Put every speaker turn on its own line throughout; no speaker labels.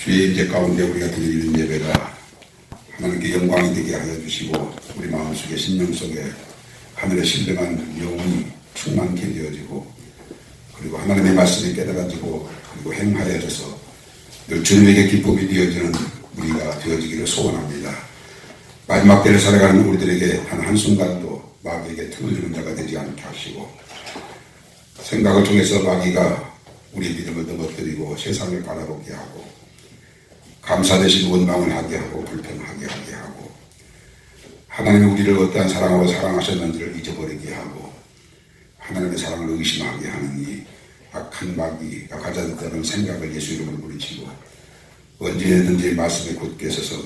주의 임재 가운데 우리가 드리는 예배가 하나님께 영광이 되게 하여 주시고 우리 마음속에 심령 속에 하늘의 신령한 영혼이 충만케 되어지고 그리고 하나님의 말씀이 깨달아지고 그리고 행하여져서 늘 주님에게 기쁨이 되어지는 우리가 되어지기를 소원합니다. 마지막 때를 살아가는 우리들에게 단 한순간도 마귀에게 틈을 주는 자가 되지 않게 하시고 생각을 통해서 마귀가 우리 믿음을 넘어뜨리고 세상을 바라보게 하고 감사 대신 원망을 하게 하고 불평하게 하게 하고 하나님이 우리를 어떠한 사랑으로 사랑하셨는지를 잊어버리게 하고 하나님의 사랑을 의심하게 하는 이 악한 마귀가 가져다는 생각을 예수 이름으로 물리치고 언제든지 말씀에 굳게 서서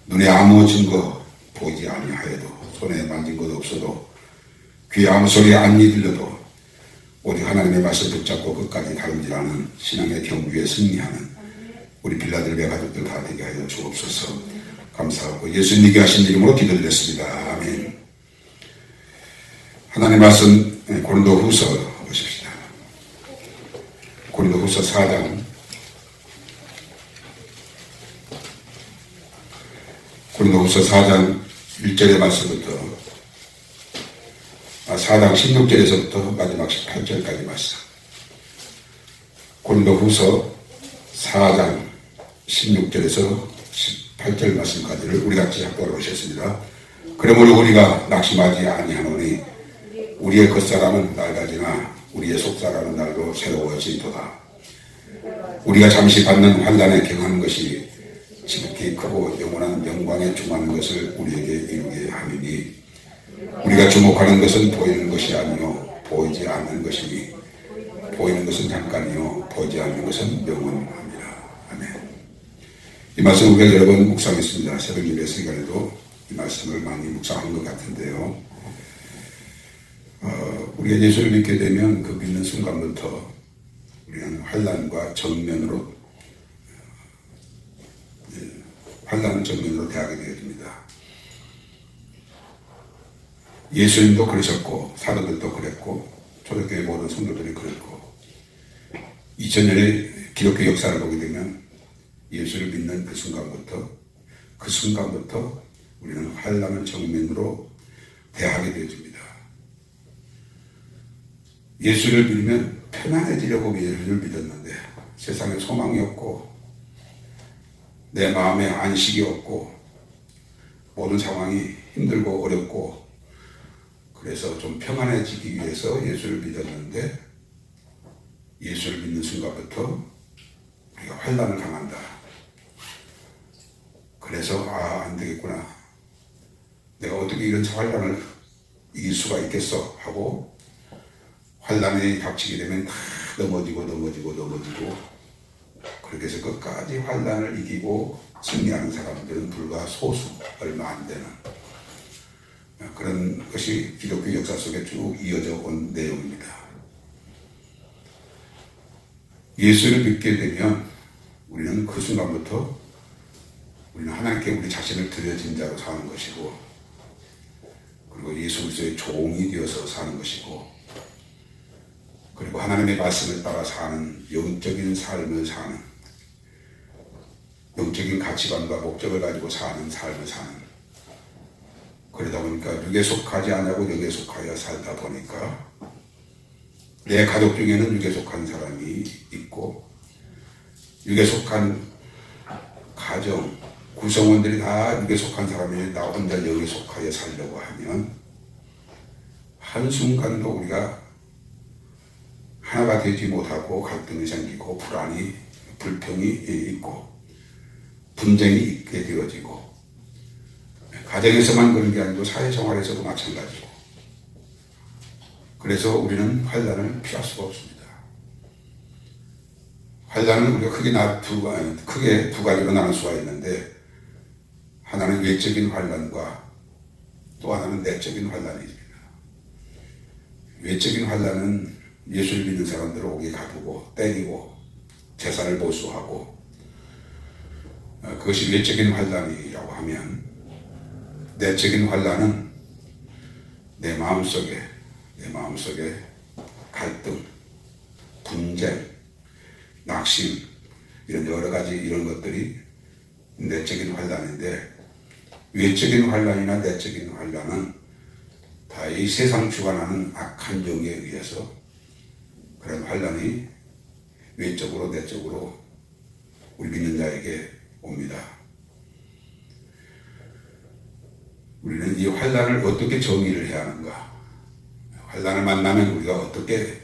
눈에 아무 증거 보이지 아니하여도 손에 만진 것 없어도 귀에 아무 소리 안 들려도 오직 하나님의 말씀 붙잡고 끝까지 다름질하는 신앙의 경주에 승리하는 우리 빌라델비아 가족들 다 되게 하여 주옵소서. 감사하고 예수님께 하신 이름으로 기도드렸습니다. 아멘. 하나님 말씀 고린도후서 보십시다. 고린도후서 4장 고린도후서 4장 1절의 말씀부터 4장 16절에서부터 마지막 18절까지 말씀. 고린도후서 4장 16절에서 18절 말씀까지를 우리 같이 합독을 하셨습니다. 그러므로 우리가 낙심하지 아니하노니 우리의 겉사람은 낡아지나 우리의 속사람은 날로 새로워지도다. 우리가 잠시 받는 환난에 경하는 것이 지극히 크고 영원한 영광에 충하는 것을 우리에게 이루게 하느니 우리가 주목하는 것은 보이는 것이 아니요 보이지 않는 것이니 보이는 것은 잠깐이요 보이지 않는 것은 영원합니다. 아멘. 이 말씀 우리가 여러 번 묵상했습니다. 새벽 예배 시간에도 이 말씀을 많이 묵상한 것 같은데요. 우리가 예수를 믿게 되면 그 믿는 순간부터 우리는 환난과 정면으로 환난을 정면으로 대하게 되어집니다. 예수님도 그러셨고 사도들도 그랬고 초대교회 모든 성도들이 그랬고 2000년의 기독교 역사를 보게 되면 예수를 믿는 그 순간부터 우리는 환난을 정면으로 대하게 되어집니다. 예수를 믿으면 편안해지려고 예수를 믿었는데 세상에 소망이 없고 내 마음에 안식이 없고 모든 상황이 힘들고 어렵고 그래서 좀 평안해지기 위해서 예수를 믿었는데 예수를 믿는 순간부터 우리가 환난을 당한다. 그래서 안 되겠구나. 내가 어떻게 이런 환난을 이길 수가 있겠어 하고 환난이 닥치게 되면 다 넘어지고 그렇게 해서 끝까지 환난을 이기고 승리하는 사람들은 불과 소수, 얼마 안 되는 그런 것이 기독교 역사 속에 쭉 이어져 온 내용입니다. 예수를 믿게 되면 우리는 그 순간부터 우리는 하나님께 우리 자신을 드려진 자로 사는 것이고 그리고 예수 그리스도의 종이 되어서 사는 것이고 그리고 하나님의 말씀을 따라 사는 영적인 삶을 사는 영적인 가치관과 목적을 가지고 사는 삶을 사는 그러다 보니까 육에 속하지 않고 영에 속하여 살다 보니까 내 가족 중에는 육에 속한 사람이 있고 육에 속한 가정 구성원들이 다 육에 속한 사람이 나 혼자 영에 속하여 살려고 하면 한순간도 우리가 하나가 되지 못하고 갈등이 생기고 불안이 불평이 있고 분쟁이 있게 되어지고 가정에서만 그런 게 아니고 사회생활에서도 마찬가지고 그래서 우리는 환난을 피할 수가 없습니다. 환난은 우리가 크게 두 가지로 나눌 수가 있는데 하나는 외적인 환난과 또 하나는 내적인 환난입니다. 외적인 환난은 예수를 믿는 사람들을 옥에 가두고 때리고 재산을 몰수하고 그것이 외적인 환난이라고 하면 내적인 환난은 내 마음속에 갈등, 분쟁, 낙심, 이런 여러 가지 이런 것들이 내적인 환란인데, 외적인 환란이나 내적인 환란은 다 이 세상 주관하는 악한 영에 의해서 그런 환란이 외적으로 내적으로 우리 믿는 자에게 옵니다. 우리는 이 환란을 어떻게 정의를 해야 하는가, 환란을 만나면 우리가 어떻게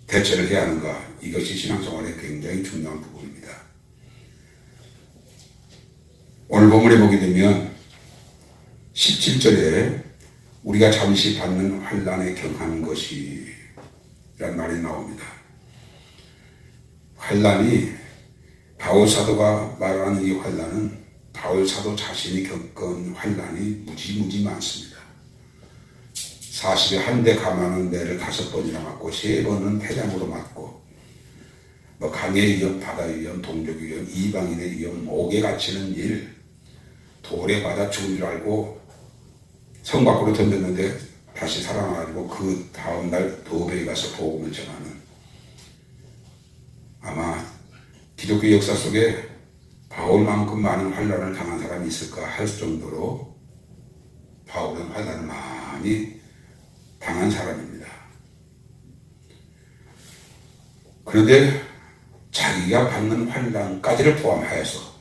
대처를 해야 하는가, 이것이 신앙생활의 굉장히 중요한 부분입니다. 오늘 본문에 보게 되면 17절에 우리가 잠시 받는 환란에 경하는 것이 라는 말이 나옵니다. 환란이, 바울 사도가 말하는 이 환란은 바울 사도 자신이 겪은 환란이 무지 많습니다. 40에 한 대 감하는 데를 5번이나 맞고 3번은 폐장으로 맞고, 강의 위험, 바다 위험, 동족 위험, 이방인의 위험, 목에 갇히는 일, 돌에 받아 죽은 줄 알고 성 밖으로 던졌는데 다시 살아나가지고 그 다음날 도배에 가서 복음을 전하는, 아마 기독교 역사 속에 바울만큼 많은 환란을 당한 사람이 있을까 할 정도로 바울은 환란을 많이 당한 사람입니다. 그런데 자기가 받는 환란까지를 포함하여서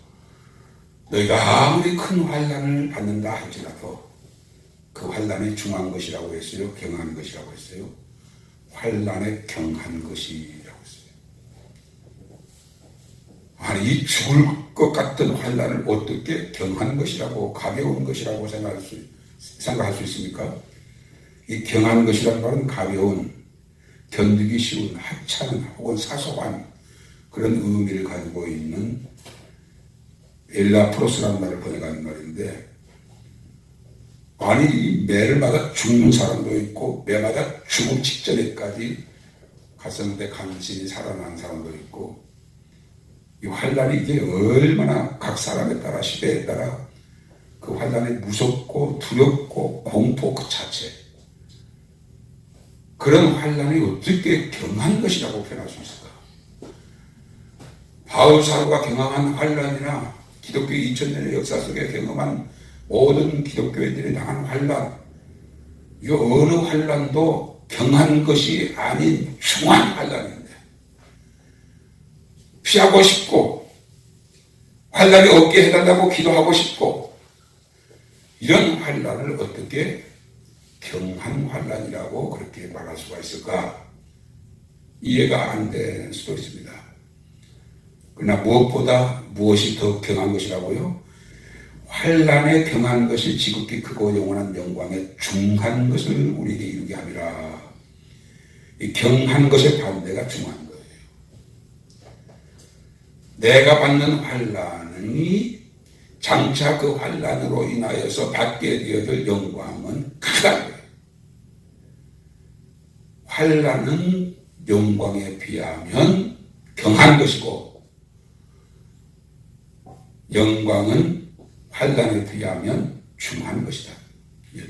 너희가 아무리 큰 환란을 받는다 할지라도 그 환란에 중한 것이라고 했어요? 경한 것이라고 했어요? 환란에 경한 것이라고 했어요. 아니, 이 죽을 것 같은 환란을 어떻게 경한 것이라고, 가벼운 것이라고 생각할 수 있습니까? 이 경한 것이라는 말은 가벼운, 견디기 쉬운, 하찮은 혹은 사소한 그런 의미를 가지고 있는 엘라프로스라는 말을 번역하는 말인데, 아니, 이 매를 맞아 죽는 사람도 있고 매마다 죽음 직전에까지 갔었는데 간신히 살아난 사람도 있고, 이 환란이 이게 얼마나 각 사람에 따라, 시대에 따라 그 환란이 무섭고 두렵고 공포 그 자체, 그런 환란이 어떻게 경한 것이라고 표현할 수 있을까? 바울 사도가 경험한 환란이나 기독교 2000년의 역사 속에 경험한 모든 기독교인들이 당한 환란, 이 어느 환란도 경한 것이 아닌 중한 환란인데, 피하고 싶고 환란이 없게 해달라고 기도하고 싶고, 이런 환란을 어떻게 경한 환란이라고 그렇게 말할 수가 있을까? 이해가 안 될 수도 있습니다. 그러나 무엇보다 무엇이 더 경한 것이라고요? 환란에 경한 것이 지극히 크고 영원한 영광에 중한 것을 우리에게 이루게 함이라. 이 경한 것의 반대가 중한 거예요. 내가 받는 환란이 장차 그 환란으로 인하여서 받게 되어질 영광은 크다는 거예요. 환란은 영광에 비하면 경한 것이고, 영광은 환란에 비하면 중한 것이다.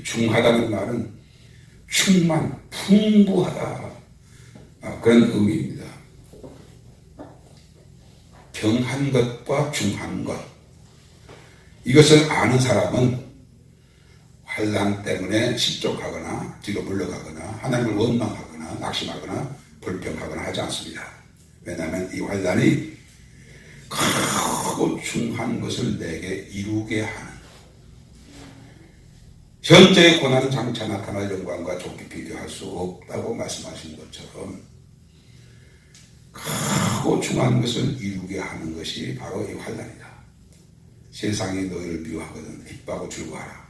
중하다는 말은 충만, 풍부하다, 그런 의미입니다. 경한 것과 중한 것, 이것을 아는 사람은 환란 때문에 실족하거나 뒤로 물러가거나 하나님을 원망하거나 낙심하거나 불평하거나 하지 않습니다. 왜냐하면 이 환란이 크고 중한 것을 내게 이루게 하는, 현재의 고난은 장차 나타날 영광과 좋게 비교할 수 없다고 말씀하신 것처럼 크고 중한 것을 이루게 하는 것이 바로 이 환란이다. 세상이 너희를 미워하거든 기뻐하고 즐거워하라.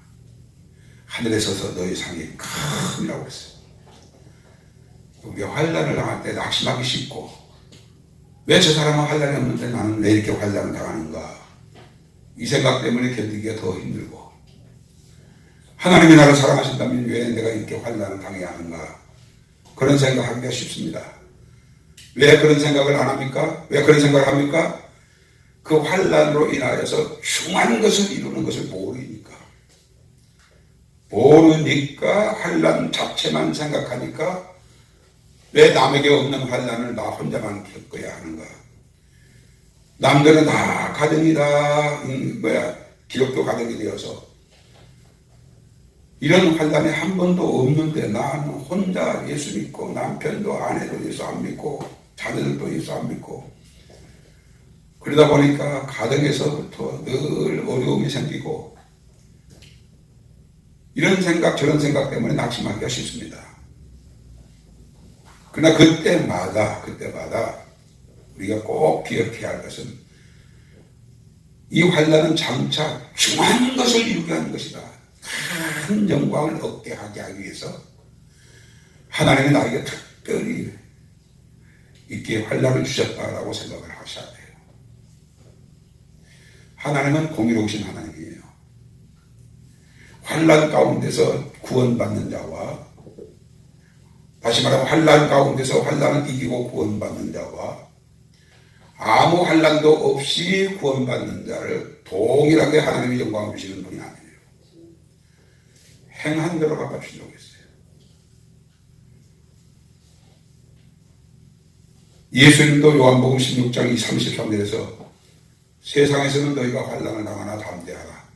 하늘에 서서 너희 상이 큰이라고 했어요. 우리가 환란을 당할 때 낙심하기 쉽고, 왜 저 사람은 환란이 없는데 나는 왜 이렇게 환란을 당하는가, 이 생각 때문에 견디기가 더 힘들고, 하나님이 나를 사랑하신다면 왜 내가 이렇게 환란을 당해야 하는가, 그런 생각하기가 쉽습니다. 왜 그런 생각을 안 합니까? 왜 그런 생각을 합니까? 그 환란으로 인하여서 중한 것을 이루는 것을 모르니까 환란 자체만 생각하니까 왜 남에게 없는 환란을 나 혼자만 겪어야 하는가, 남들은 다 가정이다, 기독교 가정이 되어서 이런 환란이 한 번도 없는데 나는 혼자 예수 믿고 남편도 아내도 예수 안 믿고 자녀들도 예수 안 믿고 그러다 보니까 가정에서부터 늘 어려움이 생기고 이런 생각 저런 생각 때문에 낙심하기가 쉽습니다. 그러나 그때마다 우리가 꼭 기억해야 할 것은 이 환란은 장차 중한 것을 이루게 하는 것이다. 큰 영광을 얻게 하기 위해서 하나님이 나에게 특별히 있게 환란을 주셨다라고 생각을 하셔야 돼요. 하나님은 공의로우신 하나님이에요. 환란 가운데서 구원받는 자와 다시 말하면 환란 가운데서 환란을 이기고 구원받는 자와 아무 환란도 없이 구원받는 자를 동일하게 하나님이 영광을 주시는 분이 아니에요. 행한 대로 갚아주시려고 했어요. 예수님도 요한복음 16장 33절에서 세상에서는 너희가 환난을 당하나 담대하라.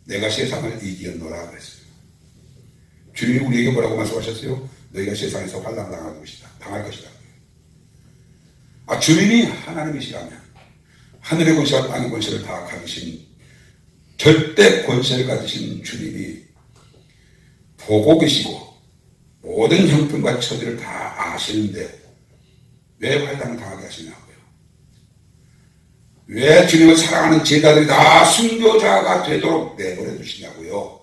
내가 세상을 이기었노라 그랬어요. 주님이 우리에게 뭐라고 말씀하셨어요? 너희가 세상에서 환난을 당할 것이다. 주님이 하나님이시라면 하늘의 권세와 땅의 권세를 다 가지신 절대 권세를 가지신 주님이 보고 계시고 모든 형편과 처지를 다 아시는데 왜 환난을 당하게 하시냐고요. 왜 주님을 사랑하는 제자들이 다 순교자가 되도록 내버려 두시냐고요.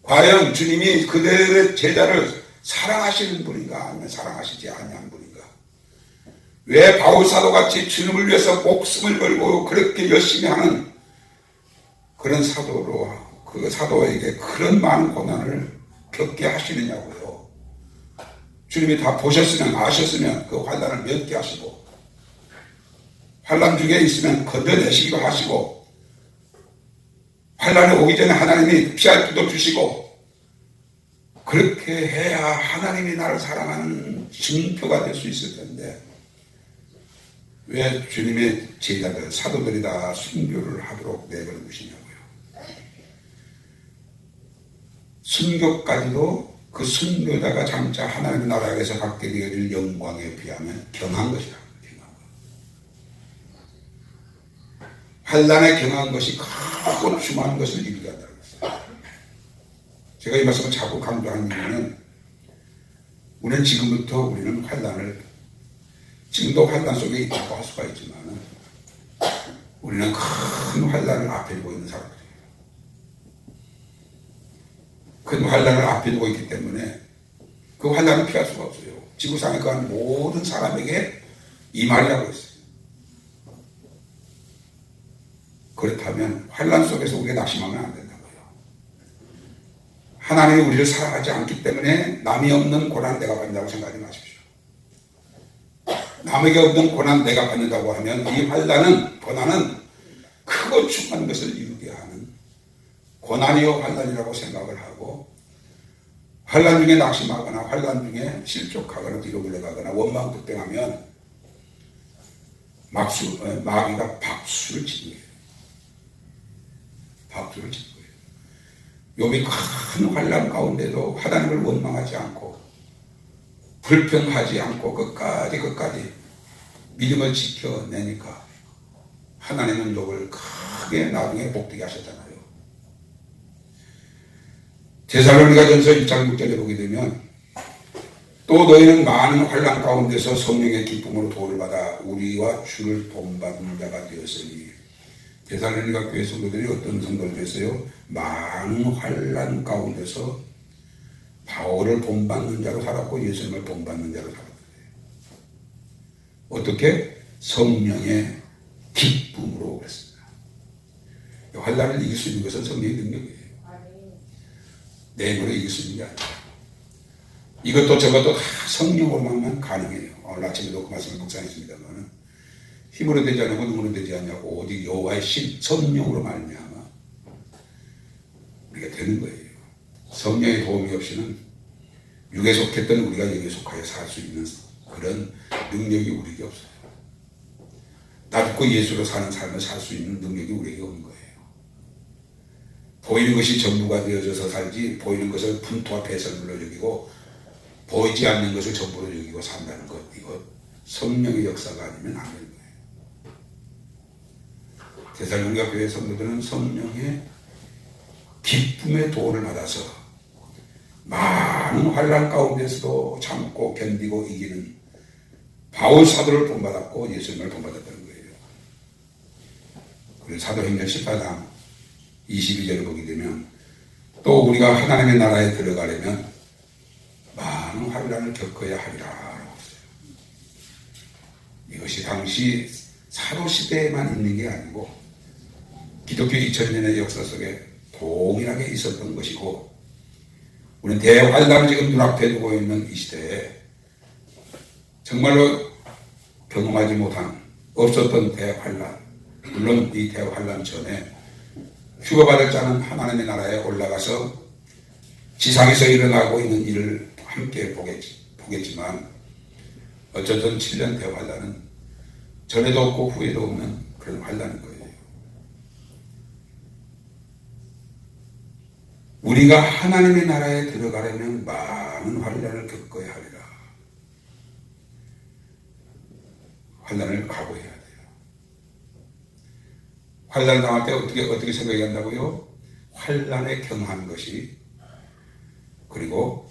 과연 주님이 그들의 제자를 사랑하시는 분인가 아니면 사랑하시지 아니한 분인가. 왜 바울사도같이 주님을 위해서 목숨을 걸고 그렇게 열심히 하는 그런 그 사도에게 그런 많은 고난을 겪게 하시느냐고요. 주님이 다 보셨으면 아셨으면 그 환난을 면케 하시고 환난 중에 있으면 건져내시기도 하시고 환난이 오기 전에 하나님이 피할 길도 주시고 그렇게 해야 하나님이 나를 사랑하는 증표가 될 수 있을 텐데 왜 주님의 제자들 사도들이 다 순교를 하도록 내버려 두시냐고요. 순교까지도 그 순교자가 장차 하나님의 나라에서 갖게 되어질 영광에 비하면 경한 것이라. 환난에 경한 것이 크고 중한 것을 이루게 한다는 것입니다. 제가 이 말씀을 자꾸 강조하는 이유는 우리는 지금부터 우리는 지금도 환난 속에 있다고 할 수가 있지만 우리는 큰 환난을 앞에 두고 있는 사람들이에요. 큰 환난을 앞에 두고 있기 때문에 그 환난을 피할 수가 없어요. 지구상에 거한 모든 사람에게 이 말이라고 했어요. 그렇다면 환난 속에서 우리가 낙심하면 안 된다고요. 하나님이 우리를 사랑하지 않기 때문에 남이 없는 고난 내가 받는다고 생각하지 마십시오. 남에게 없는 고난 내가 받는다고 하면 이 환난은 고난은 크고 중한 것을 이루게 하는 고난이요 환난이라고 생각을 하고 환난 중에 낙심하거나 환난 중에 실족하거나 뒤로 물러가거나 원망불평하면 마귀가 박수를 치는 거예요. 박수를 치는 거예요. 욥이 큰 환난 가운데도 하나님을 원망하지 않고 불평하지 않고 끝까지 믿음을 지켜내니까 하나님은 욥을 크게 나중에 복되게 하셨잖아요. 데살로니가전서 1장 6절에 보게 되면 또 너희는 많은 환난 가운데서 성령의 기쁨으로 도를 받아 우리와 주를 본받는 자가 되었으니 데살로니가 교회 성도들이 어떤 성도를 됐어요? 많은 환난 가운데서 바울을 본받는 자로 살았고 예수님을 본받는 자로 살았어요. 어떻게? 성령의 기쁨으로 그랬습니다. 환난을 이길 수 있는 것은 성령의 능력이에요. 내 힘으로 이길 수 있는 게 아니에요. 이것도 저것도 다 성령으로만 가능해요. 오늘 아침에도 그 말씀을 묵상했습니다만 힘으로 되지 않고 눈으로 되지 않냐고 오직 여호와의 신 성령으로 말미암아 우리가 되는 거예요. 성령의 도움이 없이는 육에 속했던 우리가 영에 속하여 살 수 있는 그런 능력이 우리에게 없어요. 나 죽고 예수로 사는 삶을 살 수 있는 능력이 우리에게 없는 거예요. 보이는 것이 전부가 되어져서 살지, 보이는 것을 분토와 배설물로 여기고 보이지 않는 것을 전부로 여기고 산다는 것, 이거 성령의 역사가 아니면 안 되는 거예요. 데살로니가 교회 성도들은 성령의 기쁨의 도를 받아서 많은 환난 가운데서도 참고 견디고 이기는 바울 사도를 본받았고 예수님을 본받았다는 거예요. 그리고 사도행전 18장 22절을 보게 되면 또 우리가 하나님의 나라에 들어가려면 많은 환난을 겪어야 하리라 라고 했어요. 이것이 당시 사도시대에만 있는 게 아니고 기독교 2000년의 역사 속에 동일하게 있었던 것이고, 우리는 대환란을 지금 눈앞에 두고 있는 이 시대에 정말로 경험하지 못한 없었던 대환란, 물론 이 대환란 전에 휴거받을 자는 하나님의 나라에 올라가서 지상에서 일어나고 있는 일을 함께 보겠지만 어쨌든 7년 대환란은 전에도 없고 후에도 없는 그런 환란인 거예요. 우리가 하나님의 나라에 들어가려면 많은 환란을 겪어야 하리라. 환란을 각오해야 돼요. 환란 당할 때 어떻게 생각해야 한다고요? 환란에 경한 것이, 그리고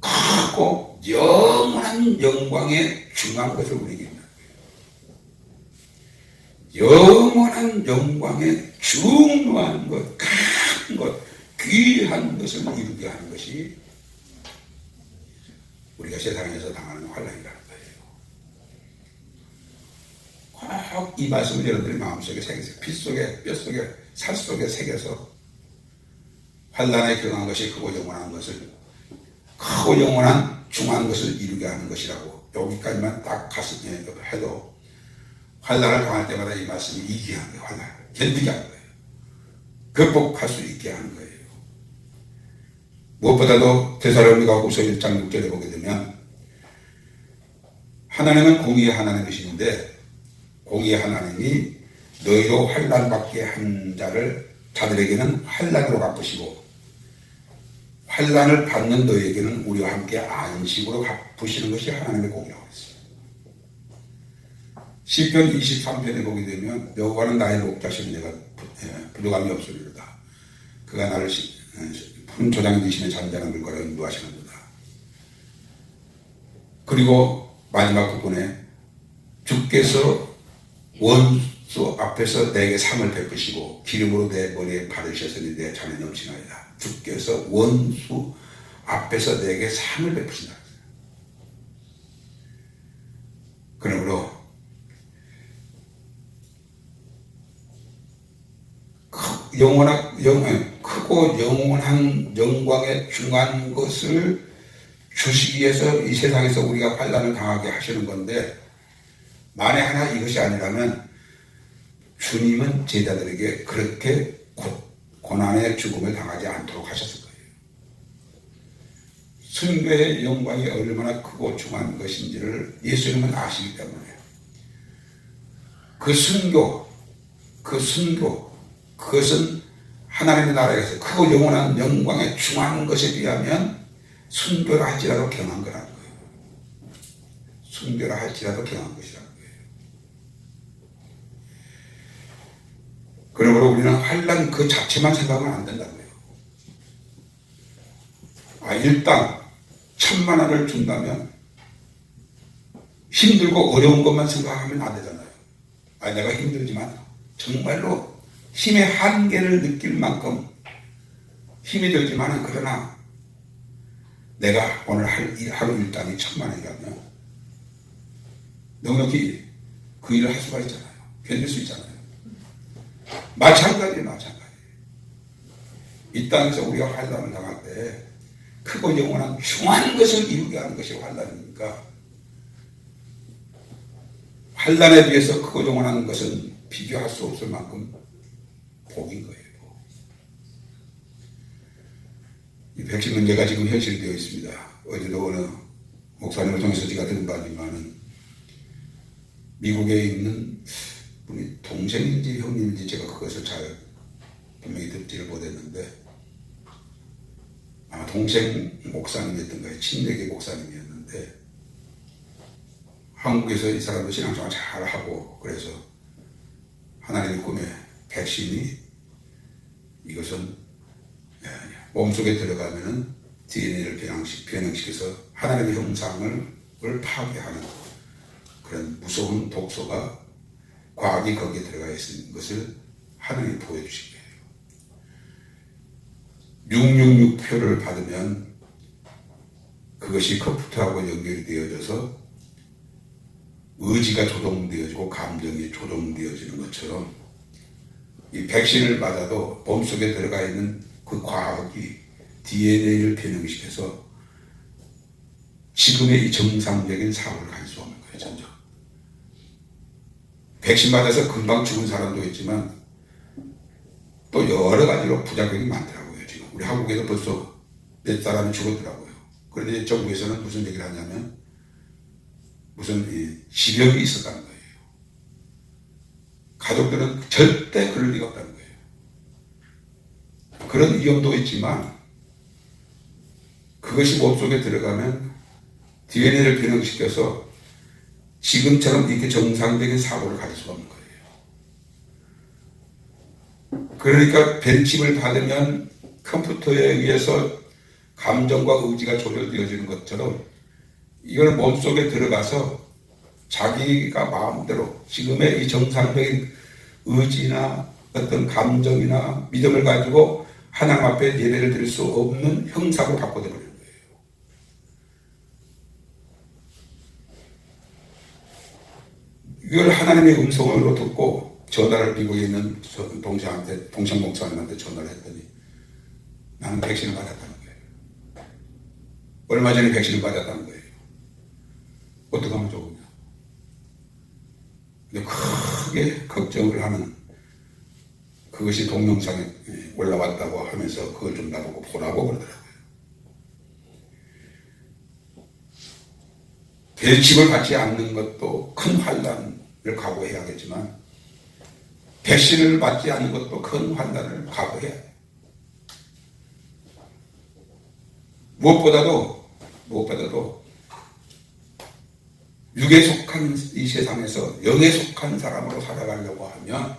크고 영원한 영광에 중요한 것을 우리에게 있는 거예요. 영원한 영광에 중요한 것, 큰 것, 귀한 것을 이루게 하는 것이 우리가 세상에서 당하는 환란이라는 거예요. 꼭 이 말씀을 여러분들이 마음속에 새겨서 핏속에 뼛속에 살속에 새겨서 환란에 경한 것이 크고 영원한 것을, 크고 영원한 중한 것을 이루게 하는 것이라고 여기까지만 딱 가슴에 해도 환란을 당할 때마다 이 말씀이 이기게 하는 거예요. 환란 견디게 하는 거예요. 극복할 수 있게 하는 거예요. 무엇보다도 데살로니가 후서 1장 6절에 보게 되면 하나님은 공의의 하나님이시는데 공의의 하나님이 너희로 환난받게 한 자들에게는 환난으로 갚으시고 환난을 받는 너희에게는 우리와 함께 안식으로 갚으시는 것이 하나님의 공의라고 했어요. 시편 23편에 보게 되면 여호와는 나의 목자시니 내가 부족함이 없으리로다. 그가 나를 푸른 초장에 드시는 잠자는 물가로 인도하시는도다. 그리고 마지막 부분에 주께서 원수 앞에서 내게 상을 베푸시고 기름으로 내 머리에 바르셨으니 내 잔에 넘치나이다. 주께서 원수 앞에서 내게 상을 베푸신다. 그러므로 크고 영원한 영광에 중한 것을 주시기 위해서 이 세상에서 우리가 환난을 당하게 하시는 건데, 만에 하나 이것이 아니라면 주님은 제자들에게 그렇게 고난의 죽음을 당하지 않도록 하셨을 거예요. 순교의 영광이 얼마나 크고 중한 것인지를 예수님은 아시기 때문에 그 순교, 그것은 하나님의 나라에서 크고 영원한 영광에 중한 것에 비하면 순교라 할지라도 경한 거라는 거예요. 순교라 할지라도 경한 것이라는 거예요. 그러므로 우리는 환난 그 자체만 생각하면 안 된다고요. 일단 1000,000원을 준다면 힘들고 어려운 것만 생각하면 안 되잖아요. 내가 힘들지만 정말로 힘의 한계를 느낄 만큼 힘이 들지만, 그러나 내가 오늘 하루 일당이 10,000,000원이라면 넉넉히 그 일을 할 수가 있잖아요. 견딜 수 있잖아요. 마찬가지예요. 이 땅에서 우리가 환난을 당할 때 크고 영원한 중한 것을 이루게 하는 것이 환난이니까, 환난에 비해서 크고 영원한 것은 비교할 수 없을 만큼 복인 거예요. 이 백신 문제가 지금 현실되어 있습니다. 어제도 어느 목사님을 통해서 제가 들은 바지만은 미국에 있는 동생인지 형님인지 제가 그것을 잘 분명히 듣지를 못했는데 아마 동생 목사님이었던 거예요. 친내계 목사님이었는데 한국에서 이 사람도 신앙생활 잘하고 그래서 하나님의 꿈에 백신이 이것은 몸속에 들어가면은 DNA를 변형시켜서 하나님의 형상을 파괴하는 그런 무서운 독소가 과학이 거기에 들어가 있는 것을 하나님이 보여주신 거예요. 666표를 받으면 그것이 컴퓨터하고 연결이 되어져서 의지가 조종되어지고 감정이 조종되어지는 것처럼 이 백신을 맞아도 몸속에 들어가 있는 그 과학이 DNA를 변형시켜서 지금의 이 정상적인 사고를 갈 수 없는 거예요. 전혀. 백신 맞아서 금방 죽은 사람도 있지만 또 여러 가지로 부작용이 많더라고요. 지금 우리 한국에도 벌써 몇 사람이 죽었더라고요. 그런데 정부에서는 무슨 얘기를 하냐면 무슨 시력이 있었다는 거예요. 가족들은 절대 그럴 리가 없다는 거예요. 그런 위험도 있지만 그것이 몸속에 들어가면 DNA를 변형시켜서 지금처럼 이렇게 정상적인 사고를 가질 수가 없는 거예요. 그러니까 벤칩을 받으면 컴퓨터에 의해서 감정과 의지가 조절되어지는 것처럼 이걸 몸속에 들어가서 자기가 마음대로 지금의 이 정상적인 의지나 어떤 감정이나 믿음을 가지고 하나님 앞에 예배를 드릴 수 없는 형상으로 바꿔버리는 거예요. 이걸 하나님의 음성으로 듣고 전화를 미국에 있는 동생 목사님한테 전화를 했더니 나는 백신을 맞았다는 거예요. 얼마 전에 백신을 맞았다는 거예요. 어떻게 하면 좋으냐. 근데 크게 걱정을 하는 그것이 동영상에 올라왔다고 하면서 그걸 좀 나보고 보라고 그러더라고요. 벤칩을 받지 않는 것도 큰 환난을 각오해야겠지만 백신을 맞지 않는 것도 큰 환난을 각오해야 해요. 무엇보다도 육에 속한 이 세상에서 영에 속한 사람으로 살아가려고 하면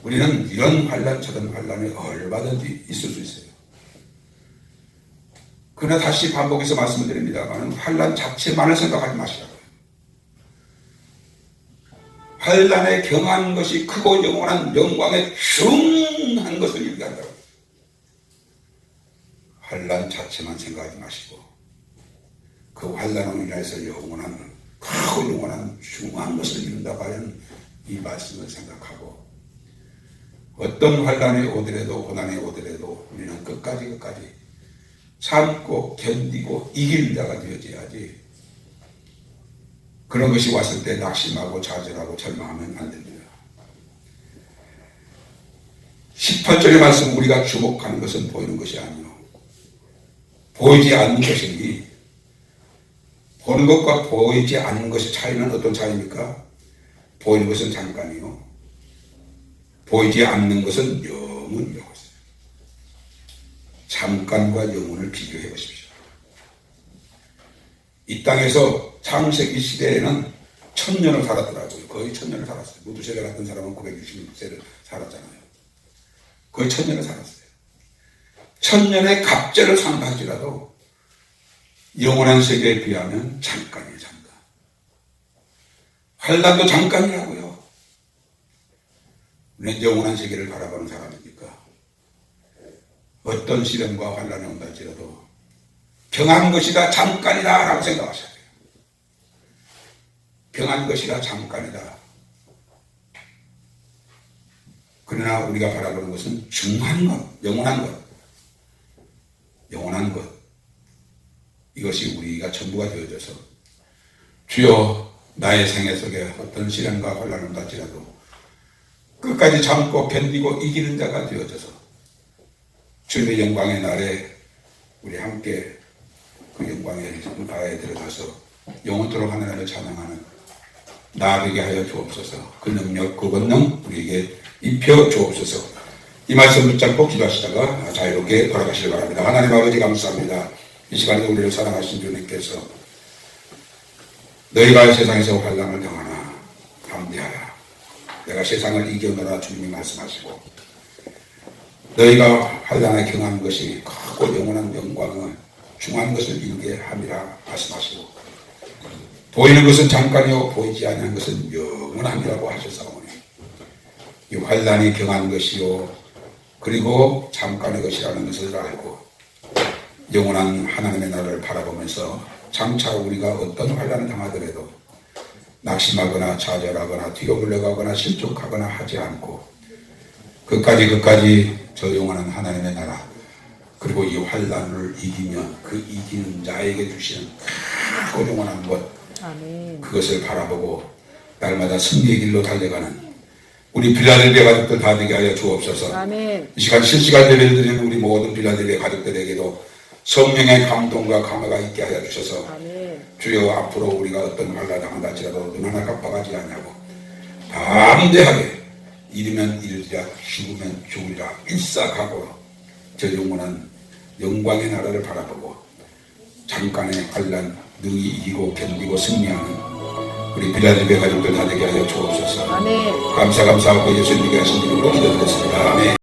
우리는 이런 환난 저런 환난이 얼마든지 있을 수 있어요. 그러나 다시 반복해서 말씀드립니다만 환난 자체만을 생각하지 마시라고요. 환난에 경한 것이 크고 영원한 영광에 중한 것을 얘기한다고. 환난 자체만 생각하지 마시고 그 환난으로 인해서 영원한 크고 영원한 중한 것을 이룬다고 하는 이 말씀을 생각하고 어떤 환난이 오더라도 고난이 오더라도 우리는 끝까지 참고 견디고 이길 자가 되어져야지 그런 것이 왔을 때 낙심하고 좌절하고 절망하면 안 됩니다. 18절의 말씀 우리가 주목하는 것은 보이는 것이 아니요 보이지 않는 것이니 보는 것과 보이지 않는 것의 차이는 어떤 차이입니까? 보이는 것은 잠깐이요 보이지 않는 것은 영원이라고 했어요. 잠깐과 영원을 비교해 보십시오. 이 땅에서 창세기 시대에는 1000년을 살았더라고요. 거의 1000년을 살았어요. 무두세례 같은 사람은 960세를 살았잖아요. 거의 1000년을 살았어요. 1000년의 갑절을 상대할지라도 영원한 세계에 비하면 잠깐이에요. 잠깐. 환난도 잠깐이라고요. 우리는 영원한 세계를 바라보는 사람이니까 어떤 시련과 환난이 온다 할지라도 평안한 것이다 잠깐이다 라고 생각하셔야 돼요. 평안한 것이다 잠깐이다. 그러나 우리가 바라보는 것은 중한 것, 영원한 것 이것이 우리가 전부가 되어져서 주여 나의 생애 속에 어떤 시련과 환난이 온다 할지라도 끝까지 참고 견디고 이기는 자가 되어져서 주님의 영광의 날에 우리 함께 그 영광의 나라에 들어가서 영원토록 하나님을 찬양하는 나아가게 하여 주옵소서. 그 능력, 그 권능 우리에게 입혀 주옵소서. 이 말씀 붙잡고 기도하시다가 자유롭게 돌아가시길 바랍니다. 하나님 아버지 감사합니다. 이 시간에 우리를 사랑하신 주님께서 너희가 세상에서 환난을 당하나 담대하라. 내가 세상을 이겨노라 주님이 말씀하시고 너희가 환난에 경한 것이 크고 영원한 영광을 중한 것을 이루게 함이라 말씀하시고 보이는 것은 잠깐이요 보이지 않는 것은 영원함이라고 하셨사오니 이 환난이 경한 것이요 그리고 잠깐의 것이라는 것을 알고 영원한 하나님의 나라를 바라보면서 장차 우리가 어떤 환난을 당하더라도 낙심하거나 좌절하거나 뒤로 물러가거나 실족하거나 하지 않고 끝까지 저 영원한 하나님의 나라 그리고 이 환난을 이기면 그 이기는 자에게 주시는 크고 영원한 것
아멘.
그것을 바라보고 날마다 승리의 길로 달려가는 우리 빌라델비아 가족들 다 되게 하여 주옵소서.
아멘.
이 시간 실시간 예배를 드리는 우리 모든 빌라델비아 가족들에게도 성령의 감동과 감화가 있게 하여 주셔서
아멘.
주여 앞으로 우리가 어떤 환난을 당한다 할지라도 눈 하나 깜빡하지 않냐고 담대하게 이르면 이르리라 죽으면 죽으리라 일사하고 저 영원한 영광의 나라를 바라보고 잠깐의 환난 능히 이기고 견디고 승리하는 우리 빌라델비아 가족들 다 되게 하여 주옵소서.
아멘.
감사하고 예수님께 하신 이름으로 기도드렸습니다. 아멘.